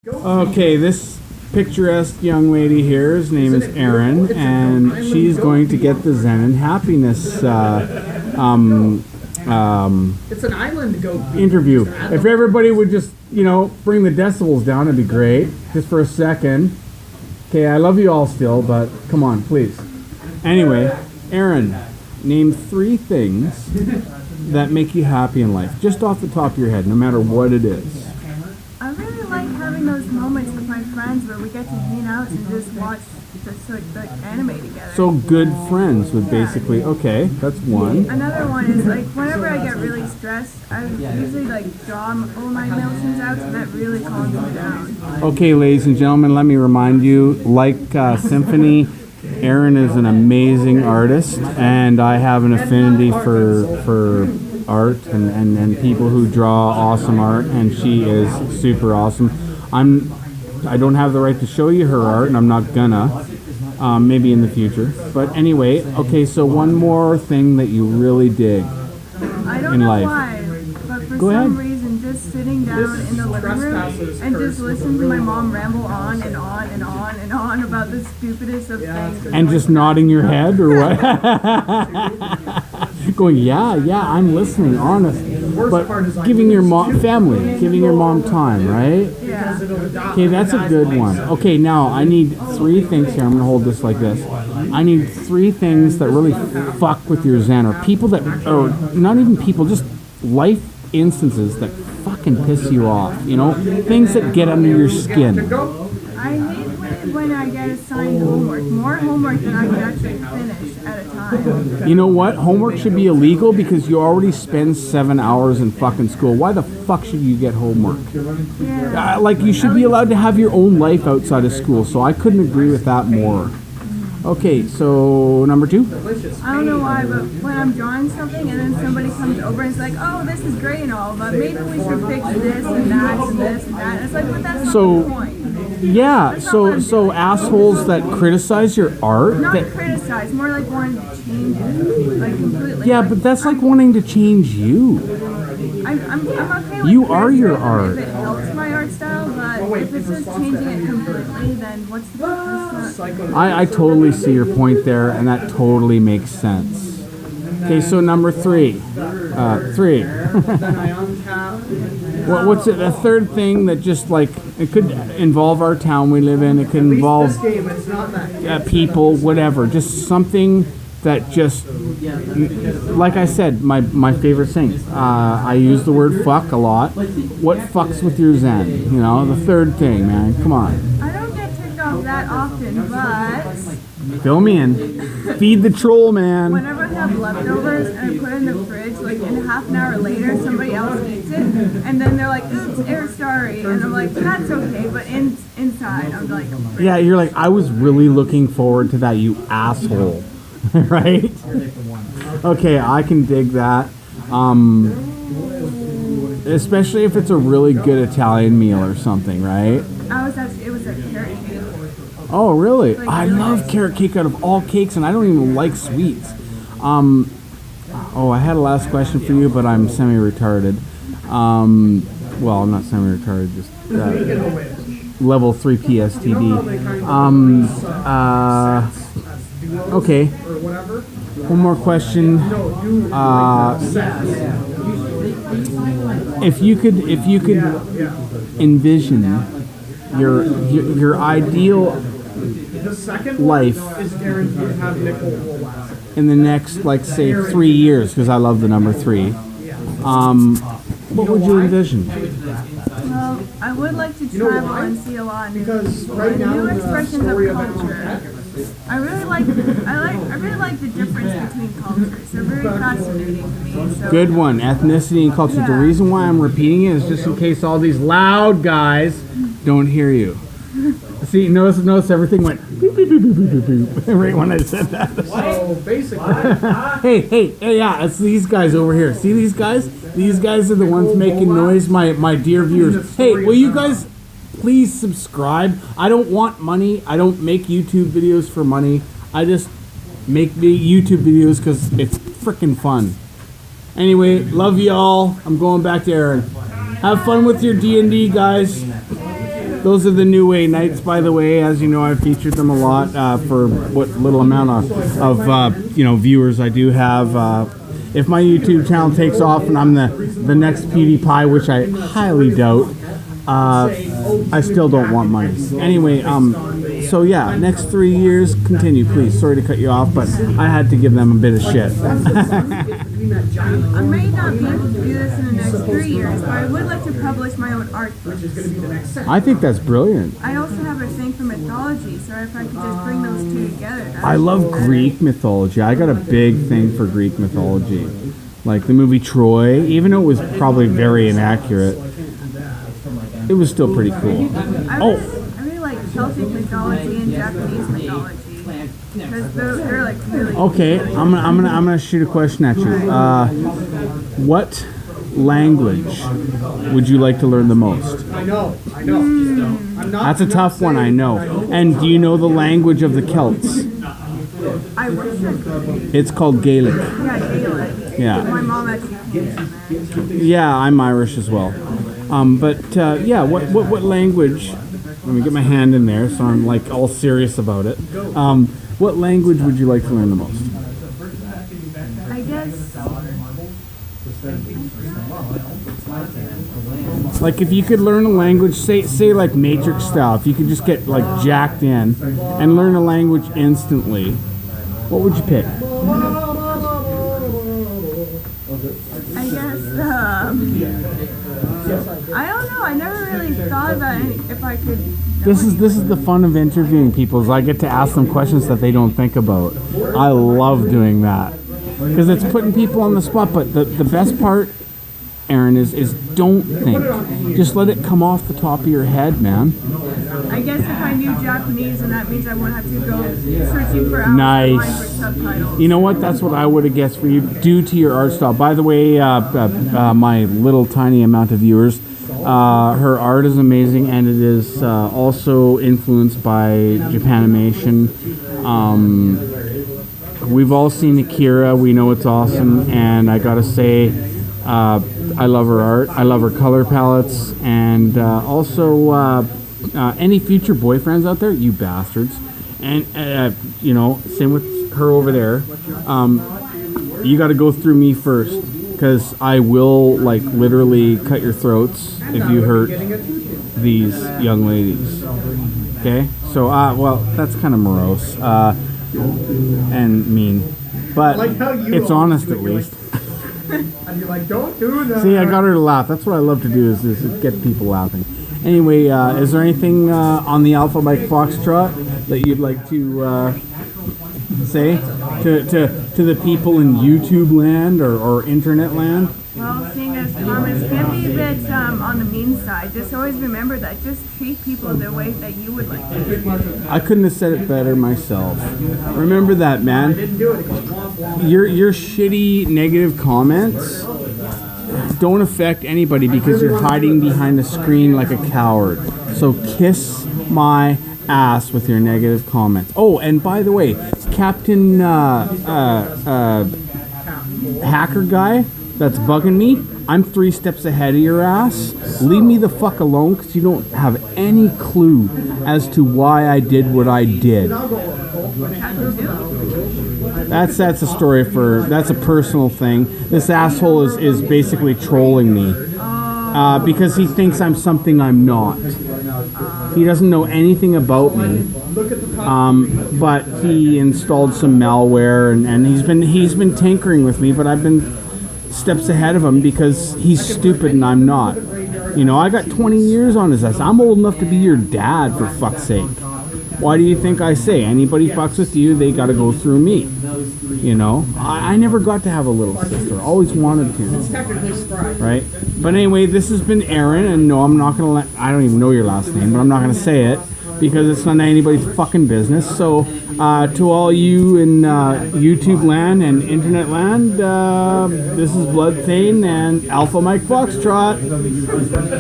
Okay, this picturesque young lady here, his name is Erin, and she's going to get the Zen and Happiness It's an island goat. interview. If everybody would just, bring the decibels down, it'd be great. Just for a second. Okay, I love you all still, but come on, please. Anyway, Erin, name 3 things that make you happy in life, just off the top of your head, no matter what it is. I really like having those moments with my friends where we get to hang out and just watch like anime together. So good friends would basically, okay, that's one. Another one is like whenever I get really stressed, I usually draw all my emotions out, so that really calms me down. Okay, ladies and gentlemen, let me remind you, like Symphony, Erin is an amazing artist, and I have an affinity for art and people who draw awesome art, and she is super awesome. I don't have the right to show you her art, and I'm not gonna. Maybe in the future. But anyway, okay, so one more thing that you really dig I don't in know life. why, but for Go some ahead. reason, just sitting down in the living room and just listening to my mom ramble on and on and on and on about the stupidest of things. And just nodding your head or what? Going, yeah, I'm listening, honestly. But giving your mom time, right? Yeah. Okay, that's a good one. Okay, now I need 3 things here. I'm going to hold this like this. I need 3 things that really fuck with your Zen, or people that, or not even people, just life instances that fucking piss you off, things that get under your skin. I hate when I get assigned homework. More homework than I can actually finish at a time. You know what? Homework should be illegal because you already spend 7 hours in fucking school. Why the fuck should you get homework? Yeah. You should be allowed to have your own life outside of school, so I couldn't agree with that more. Okay, so number 2? I don't know why, but when I'm drawing something and then somebody comes over and is like, oh, this is great and all, but maybe we should fix this and that and this and that. And it's like, but that's not the point. Yeah, so assholes that criticize your art. Not criticize, more like wanting to change it, like completely. Yeah, but that's like wanting to change you. I'm okay with You are your art. if it helps my art style, but if it's just changing it completely, then what's the purpose? I totally see your point there, and that totally makes sense. Okay, so number 3. 3. What's it? A third thing that just it could involve our town we live in. It could involve people, whatever. Just something that just, like I said, my favorite thing. I use the word fuck a lot. What fucks with your Zen? The third thing, man. Come on. I don't get ticked off that often, but Fill me in. Feed the troll, man. whenever I have leftovers and I put it in the fridge, in half an hour later, somebody else eats it, and then they're like, oops, sorry, and I'm like, that's okay, but inside, I'm like, Yeah, you're like, I was really looking forward to that, you asshole. Right? Okay, I can dig that. Especially if it's a really good Italian meal or something, right? it was a carrot cake. Oh, really? I love carrot cake out of all cakes, and I don't even like sweets. I had a last question for you, but I'm semi-retarded. Well, I'm not semi-retarded, just level 3 PSTD. Okay. One more question. If you could envision your ideal life in the next, say, 3 years, because I love the number 3, what would you envision? Well, I would like to travel and see a lot of new expressions of culture. I really like the difference between cultures. They're very fascinating to me. So. Good one. Ethnicity and culture. Yeah. The reason why I'm repeating it is just in case all these loud guys don't hear you. See, notice everything went beep, beep, beep, beep, beep, beep, right when I said that. So basically, hey, yeah, it's these guys over here. See these guys? These guys are the ones making noise, my dear viewers. Hey, will you guys please subscribe? I don't want money. I don't make YouTube videos for money. I just make the YouTube videos because it's freaking fun. Anyway, love y'all. I'm going back to Erin. Have fun with your D&D, guys. those are the Nuway Knights, by the way. As you know, I've featured them a lot for what little amount of viewers I do have. If my YouTube channel takes off and I'm the next PewDiePie, which I highly doubt, I still don't want money. Anyway, so yeah, next 3 years, continue, please. Sorry to cut you off, but I had to give them a bit of shit. I may not be able to do this in the next 3 years, but I would like to publish my own art books. I think that's brilliant. I also have a thing for mythology, so if I could just bring those two together. I love Greek mythology. I got a big thing for Greek mythology. Like the movie Troy, even though it was probably very inaccurate, it was still pretty cool. I really like Celtic mythology and Japanese mythology. Because they're like really Okay, I'm gonna shoot a question at you. What language would you like to learn the most? I know. I'm not. That's a tough one, I know. And do you know the language of the Celts? I wish I could. It's called Gaelic. Yeah, Gaelic. Yeah. My mom actually came from there. Yeah, I'm Irish as well. Yeah, what language? Let me get my hand in there, so I'm like all serious about it. What language would you like to learn the most? I guess. Like if you could learn a language, say like Matrix style, if you could just get like jacked in and learn a language instantly, what would you pick? I guess. I don't know. I never really thought about if I could. This is the fun of interviewing people, is I get to ask them questions that they don't think about. I love doing that because it's putting people on the spot. But the best part, Erin, is don't think. Just let it come off the top of your head, man. I guess if I knew Japanese, then that means I wouldn't have to go searching for hours Nice. online for subtitles. You know what? That's what I would have guessed for you, due to your art style. By the way, my little tiny amount of viewers, her art is amazing, and it is also influenced by Japanimation. We've all seen Akira. We know it's awesome, and I gotta say, I love her art. I love her color palettes, and also any future boyfriends out there, you bastards. And same with her over there. You got to go through me first, because I will like literally cut your throats if you hurt these young ladies. Okay, so well, that's kind of morose and mean, but it's honest at least. And you're like, don't do that. See, I got her to laugh. That's what I love to do, is get people laughing. Anyway, is there anything on the Alpha Mike Foxtrot that you'd like to say to the people in YouTube land or internet land? Well, seeing as comments can be a bit on the mean side, just always remember that. Just treat people the way that you would like to be treated. I couldn't have said it better myself. Remember that, man. Your shitty negative comments don't affect anybody because you're hiding behind the screen like a coward. So kiss my ass with your negative comments. Oh, and by the way, Captain Hacker Guy that's bugging me, I'm 3 steps ahead of your ass. Leave me the fuck alone, because you don't have any clue as to why I did what I did. That's a story that's a personal thing. This asshole is basically trolling me because he thinks I'm something I'm not. He doesn't know anything about me, but he installed some malware and he's been tinkering with me, but I've been steps ahead of him because he's stupid and I'm not. You know, I got 20 years on his ass. I'm old enough to be your dad, for fuck's sake. Why do you think I say anybody fucks with you, they got to go through me? You know, I never got to have a little sister. Always wanted to, right? But anyway, this has been Erin, and no, I'm not gonna I don't even know your last name, but I'm not gonna say it because it's none of anybody's fucking business. So, to all you in YouTube land and internet land, this is Bloodthane and Alpha Mike Foxtrot.